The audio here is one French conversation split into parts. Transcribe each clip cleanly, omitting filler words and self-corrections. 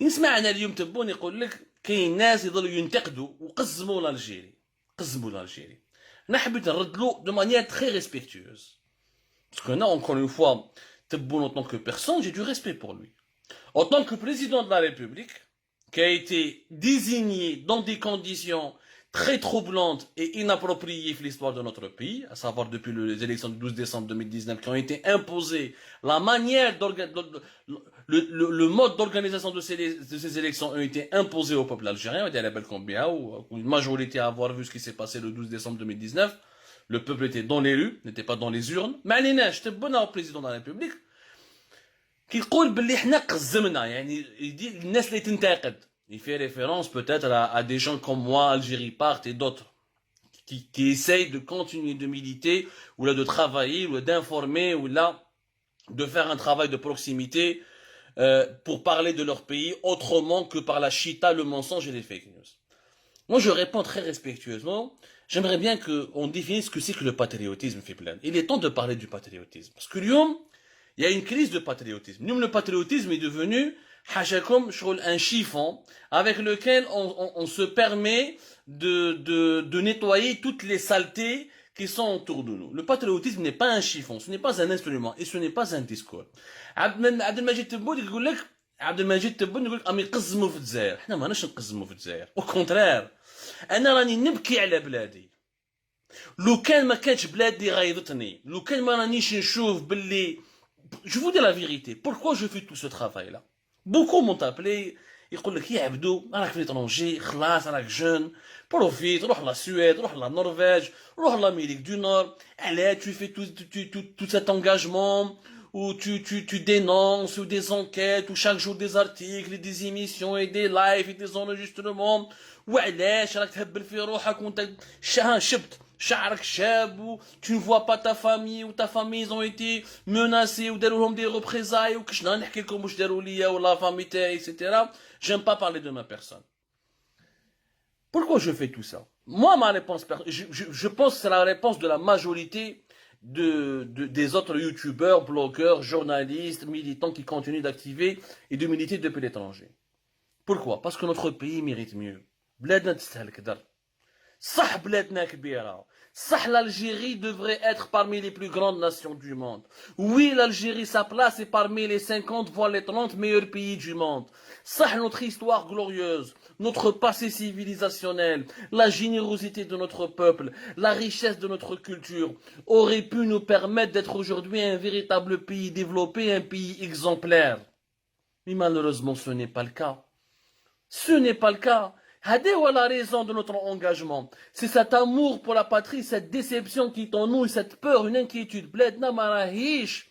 نسمع انا اليوم تبون يقول لك كاين ناس يضلوا ينتقدوا وقزموا الجيري، قزموا الجيري. نحب نرد له دو مانيير تري ريسبكتيوز. Parce que là, encore une fois, Tebboune, en tant que personne, j'ai du respect pour lui. En tant que président de la République, qui a été désigné dans des conditions très troublantes et inappropriées pour l'histoire de notre pays, à savoir depuis les élections du 12 décembre 2019 qui ont été imposées, la manière le mode d'organisation de ces élections ont été imposés au peuple algérien, et à la Belcombia, où une majorité à avoir vu ce qui s'est passé le 12 décembre 2019, le peuple était dans les rues, n'était pas dans les urnes. Mais علينا تبنا au président de la République كيقول باللي حنا قزمنا, يعني يدي الناس اللي تنتقد. Il fait référence peut-être à des gens comme moi, Algérie Part et d'autres qui essayent de continuer de militer ou là de travailler ou d'informer ou là de faire un travail de proximité pour parler de leur pays autrement que par la chita, le mensonge et les fake news. Moi, je réponds très respectueusement. J'aimerais bien qu'on définisse ce que c'est que le patriotisme, Fiplan. Il est temps de parler du patriotisme. Parce que l'homme, il y a une crise de patriotisme. Nous, le patriotisme est devenu un chiffon avec lequel on se permet de nettoyer toutes les saletés qui sont autour de nous. Le patriotisme n'est pas un chiffon, ce n'est pas un instrument et ce n'est pas un discours. Abdelmajid Tebboune يقول لك Abdelmajid Tebboune يقول لك راهم يقزموا في الجزائر. حنا ماناش نقزموا في الجزائر. Au contraire. انا راني نبكي على بلادي. لو كان ما كانش بلادي غايضتني، لو كان ما رانيش نشوف باللي je vous dis la vérité. Pourquoi je fais tout ce travail là? Beaucoup m'ont appelé يقول لك يا عبدو راك في l'étranger خلاص راك جون بروفيت روح لا سويد روح لا نرويج روح لامérique du Nord. Allez, tu fais tout cet engagement où tu dénonces ou des enquêtes ou chaque jour des articles et des émissions et des lives et des enregistrements. وعلاش راك تهبل في روحك وانت شبت شعرك شاب tu ne vois pas ta famille ou ta famille ils ont été menacés ou داروا لهم des représailles ou كشنا نحكي لكم واش داروا ليا ولا famille تاعي etc. J'aime pas parler de ma personne. Pourquoi je fais tout ça? Moi, ma réponse, je pense que c'est la réponse de la majorité des autres youtubeurs, blogueurs, journalistes, militants qui continuent d'activer et de militer depuis l'étranger. Pourquoi? Parce que notre pays mérite mieux. بلادنا تستاهل كدر. صح بلادنا كبيرة. صح l'Algérie devrait être parmi les plus grandes nations du monde. Oui, l'Algérie, sa place est parmi les 50 voire les 30 meilleurs pays du monde. صح notre histoire glorieuse, notre passé civilisationnel, la générosité de notre peuple, la richesse de notre culture aurait pu nous permettre d'être aujourd'hui un véritable pays développé, un pays exemplaire. Mais malheureusement, ce n'est pas le cas. Ce n'est pas le cas. C'est la raison de notre engagement. C'est cet amour pour la patrie, cette déception qui est en nous, cette peur, une inquiétude. بلادنا ما راهيش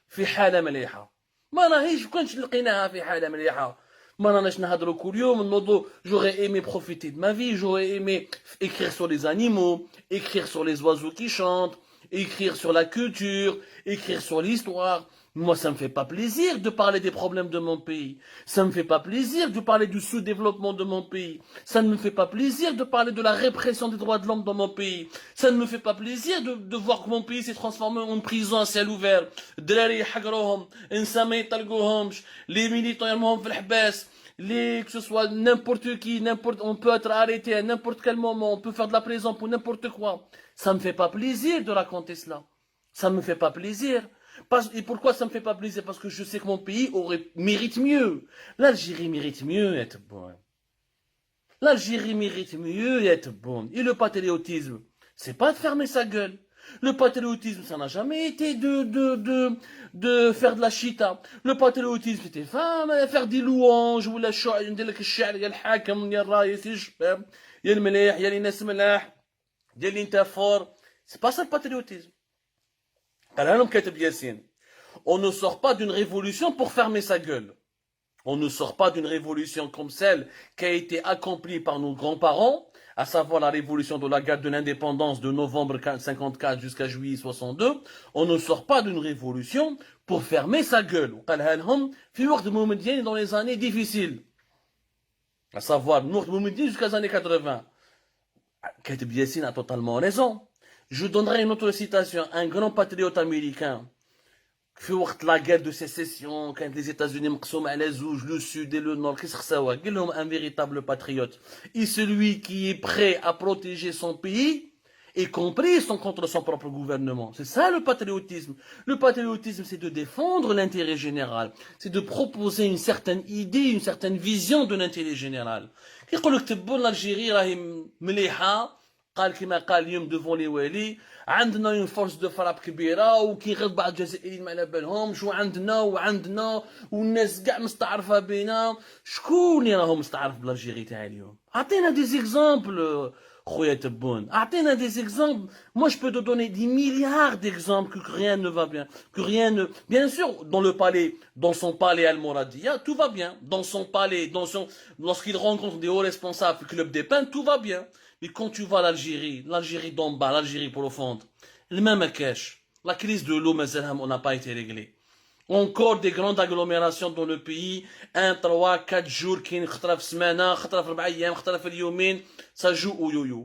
في حالة مليحة. ما راهيش كنتش لقيناها في حالة مليحة. ما راناش نهضروا كل يوم نوضوا. J'aurais aimé profiter de ma vie, j'aurais aimé écrire sur les animaux, écrire sur les oiseaux qui chantent, écrire sur la culture, écrire sur l'histoire. Moi, ça me fait pas plaisir de parler des problèmes de mon pays. Ça me fait pas plaisir de parler du sous-développement de mon pays. Ça ne me fait pas plaisir de parler de la répression des droits de l'homme dans mon pays. Ça ne me fait pas plaisir de voir que mon pays s'est transformé en prison à ciel ouvert. Les militants يرموهم في الحباس. Que ce soit n'importe qui, on peut être arrêté à n'importe quel moment, on peut faire de la prison pour n'importe quoi. Ça me fait pas plaisir de raconter cela. Ça me fait pas plaisir. Et pourquoi ça me fait pas plaisir? Parce que je sais que mon pays mérite mieux. L'Algérie mérite mieux être bonne. L'Algérie mérite mieux être bonne. Et le patriotisme, c'est pas de fermer sa gueule. Le patriotisme, ça n'a jamais été de faire de la chita. Le patriotisme, c'était faire des louanges, ou la ندير لك الشعر يا الحاكم يا الرايس يا الشباب يا المليح يا اللي ناس ملاح يا اللي انت فور. C'est pas ça le patriotisme. On ne sort pas d'une révolution pour fermer sa gueule. On ne sort pas d'une révolution comme celle qui a été accomplie par nos grands-parents, à savoir la révolution de la guerre de l'indépendance de novembre 54 jusqu'à juillet 62. On ne sort pas d'une révolution pour fermer sa gueule. Dans les années difficiles. À savoir, jusqu'à les années 80. Katib Yassine a totalement raison. Je donnerai une autre citation. Un grand patriote américain, في وقت لا guerre de sécession كانت les États-Unis مقسوم على زوج le sud et le nord كيس خساوه قال لهم un véritable patriote et celui qui est prêt à protéger son pays y compris contre son propre gouvernement. C'est ça le patriotisme. Le patriotisme, c'est de défendre l'intérêt général. C'est de proposer une certaine idée, une certaine vision de l'intérêt général. يقول لك تبوا l'Algérie راهي مليحه قال كما قال اليوم devant les والي عندنا اون فورس دو فراب كبيره وكيغلب بعض الجزائريين ما على بالهمش وعندنا والناس كاع مستعرفه بينا. شكون اللي راهم مستعرف بالالجيري تاع اليوم؟ اعطينا دي زيكزامبل خويا تبون، اعطينا دي زيكزامبل. Moi je peux te donner des milliards d'exemples que rien ne va bien, que rien ne... Bien sûr, dans son palais Al-Mouradia, tout va bien. Dans son palais, lorsqu'il rencontre des hauts responsables du club des pins, tout va bien. Mais quand tu vas à l'Algérie d'en bas, l'Algérie profonde, le même cache. La crise de l'eau, on n'a pas été réglée. Encore des grandes agglomérations dans le pays, 1, 3, 4 jours, ça joue au yo-yo.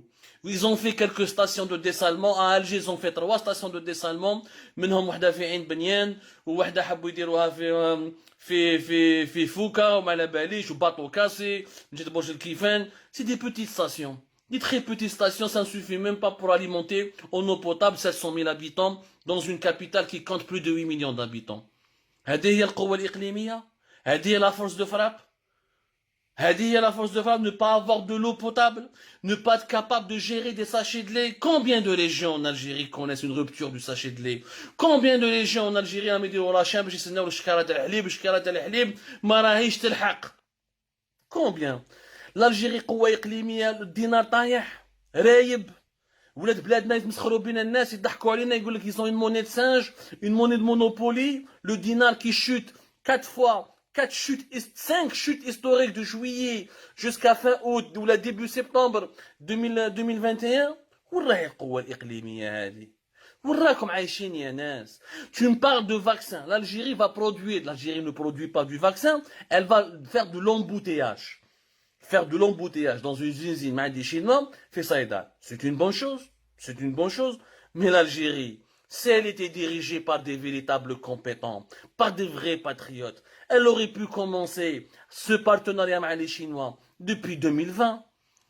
Ils ont fait quelques stations de dessalement. À Alger, ils ont fait 3 stations de dessalement. منهم وحدة في عين بنيان ووحدة حبوا يديروها في فوكا وما على باليش وباطو كاسي مشيت برج الكيفان. C'est des petites stations. Des très petites stations, ça ne suffit même pas pour alimenter en eau potable 700 000 habitants dans une capitale qui compte plus de 8 millions d'habitants. هذه هي القوة الإقليمية؟ هذه هي la force de frappe؟ هذه هي la force de frappe? Ne pas avoir de l'eau potable? Ne pas être capable de gérer des sachets de lait? Combien de régions en Algérie connaissent une rupture du sachet de lait? Combien de régions en Algérie عم يديروا راشان باش يستناو الشكارة تاع الحليب الشكارة تاع الحليب ما راهيش تلحق؟ Combien? الجيري قوه اقليميه، الدينار طايح رايب، ولاد بلادنا يتمسخروا بينا الناس يضحكوا علينا يقول لك ils ont une monnaie de singe, une monnaie de monopoly, le dinar qui chute 5 chutes historiques de juillet jusqu'à fin août ou début septembre 2021. وين راهي القوه الاقليميه هذه؟ وين راكم عايشين يا ناس؟ Tu me parles de vaccin. L'Algérie va produire, l'Algérie ne produit pas du vaccin, elle va faire de l'embouteillage. Faire de l'embouteillage dans une usine des Chinois, fait ça et c'est une bonne chose, mais l'Algérie, si elle était dirigée par des véritables compétents, par des vrais patriotes, elle aurait pu commencer ce partenariat avec les Chinois depuis 2020.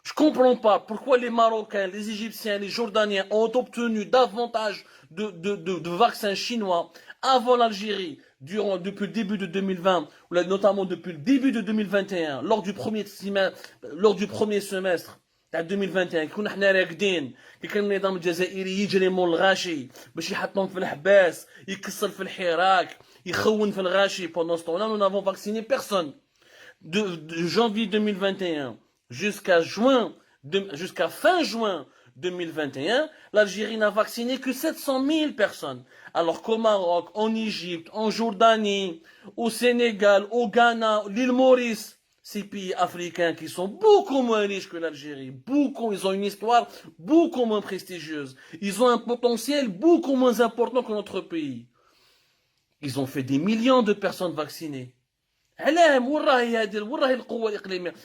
Je comprends pas pourquoi les Marocains, les Égyptiens, les Jordaniens ont obtenu davantage de vaccins chinois avant l'Algérie, depuis le début de 2020, ou notamment depuis le début de 2021, lors du premier semestre تاع 2021 كنا حنا راقدين كان النظام الجزائري يجري مول الغاشي باش يحطهم في الحباس يكسر في الحراك يخون في الغاشي. Pendant ce temps-là, nous n'avons vacciné personne. De janvier 2021 jusqu'à fin juin 2021, l'Algérie n'a vacciné que 700 000 personnes. Alors qu'au Maroc, en Égypte, en Jordanie, au Sénégal, au Ghana, l'île Maurice, ces pays africains qui sont beaucoup moins riches que l'Algérie, ils ont une histoire beaucoup moins prestigieuse, ils ont un potentiel beaucoup moins important que notre pays. Ils ont fait des millions de personnes vaccinées.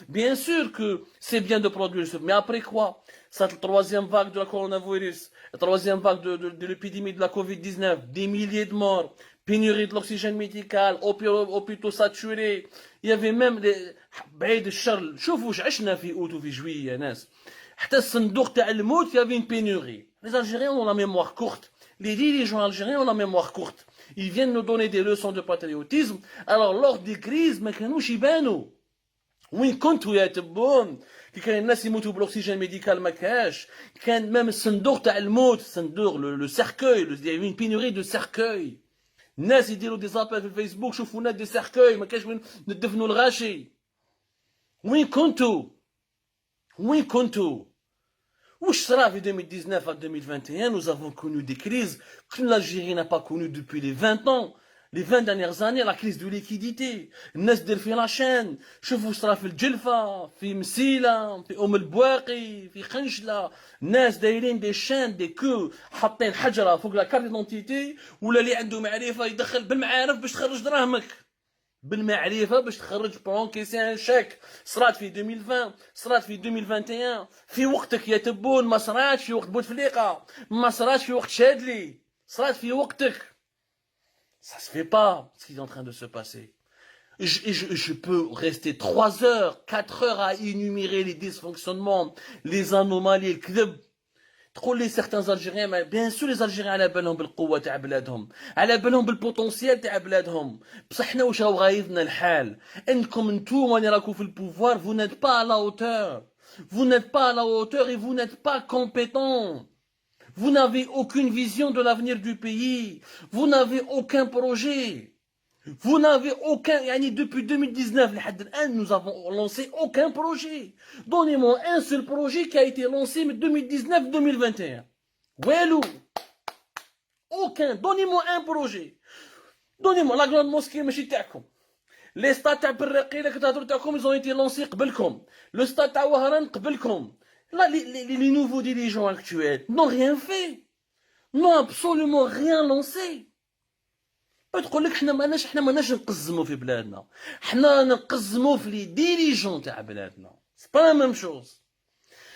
Bien sûr que c'est bien de produire ce, mais après quoi? C'est la troisième vague de la coronavirus, la troisième vague de l'épidémie de la Covid-19, des milliers de morts, pénurie de l'oxygène médical, hôpitaux saturés. Il y avait même des بعيد الشر شوفوا واش عشنا في août وفي juillet يا ناس. حتى الصندوق تاع الموت il y avait une pénurie. Les Algériens ont la mémoire courte. Les dirigeants algériens ont la mémoire courte. Ils viennent nous donner des leçons de patriotisme. Alors lors des crises ما كانوش يبانوا. وين كنتوا يا تبون؟ كي كان الناس يموتوا بالاكسجين ميديكال ما كاش. كان même الصندوق تاع الموت، الصندوق le cercueil, il y avait une pénurie de cercueils. الناس يديروا دي زابيل في الفيسبوك شوفونا دي سيركوي ما كاش وين ندفنوا الغاشي. وين كنتوا؟ Ouch sera en 2019 à 2021, nous avons connu des crises que l'Algérie n'a pas connues depuis les 20 ans. Les 20 dernières années, la crise de liquidité. الناس دير في لاشين، شوفوا صرا في الجلفة، في مسيلة، في البواقي، في خنجلة، الناس دايرين دي شان دي كو حاطين حجرة فوق لا كارت دونتيتي ولا اللي عنده معرفة يدخل بالمعارف باش تخرج دراهمك. بالمعرفة باش تخرج بونكيسي شاك. صرات في 2020، صرات في 2021، في وقتك يا تبون، ما صراتش في وقت بوتفليقة، ما صراتش في وقت شادلي، صرات في وقتك. Ça se fait pas, ce qui est en train de se passer. Je peux rester 3 heures, 4 heures à énumérer les dysfonctionnements, les anomalies, le club. تقول لي certains Algériens, mais bien sûr les Algériens على بالهم بالقوة تاع بلادهم، على بالهم بالبوتنسيال تاع بلادهم، بصح حنا واش راهو غايضنا الحال، انكم نتوما اللي راكم في البوفوار vous n'êtes pas à la hauteur. Vous n'êtes pas à la hauteur et vous n'êtes pas compétent. Vous n'avez aucune vision de l'avenir du pays. Vous n'avez aucun projet. Vous n'avez aucun... Depuis 2019, nous avons lancé aucun projet. Donnez-moi un seul projet qui a été lancé 2019-2021. Ouelou. Aucun. Donnez-moi un projet. Donnez-moi la grande mosquée, ماشي تاعكم. Les stades تاع برقي اللي كتهضروا تاعكم, ils ont été lancés قبلكم. Le stade تاع وهران قبلكم. Là, les nouveaux dirigeants actuels n'ont rien fait. N'ont absolument rien lancé. تقول لك حنا ماناش نقزموا في بلادنا. حنا نقزموا في لي ديريجون تاع بلادنا. C'est pas la même chose.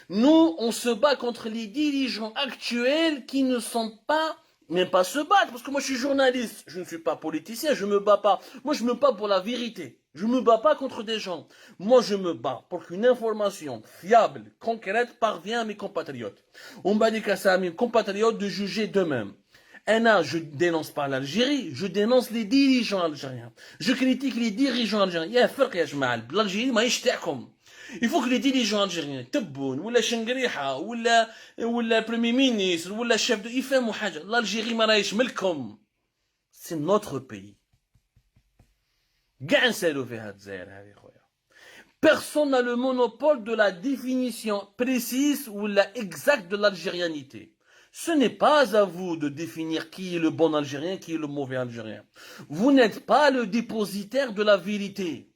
Nous, on se bat contre les dirigeants actuels qui ne sont pas, même pas se battre, parce que moi je suis journaliste, je ne suis pas politicien, je me bats pas. Moi je me bats pour la vérité. Je me bats pas contre des gens. Moi je me bats pour qu'une information fiable, concrète, parvienne à mes compatriotes. On m'a dit qu'à ça à mes compatriotes de juger d'eux-mêmes. Je ne dénonce pas l'Algérie, je dénonce les dirigeants algériens. Je critique les dirigeants algériens. Il y a un فرق يا جماعة. L'Algérie ماهيش تاعكم. Il faut que les dirigeants algériens, تبون ولا شنقريحة ولا premier ministre ولا chef de يفهموا حاجة. L'Algérie ما راهيش ملكهم. C'est notre pays. كاع نسالوا فيها الجزائر هذه خويا. Personne n'a le monopole de la définition précise ou la exacte de l'algérianité. Ce n'est pas à vous de définir qui est le bon Algérien, qui est le mauvais Algérien. Vous n'êtes pas le dépositaire de la vérité.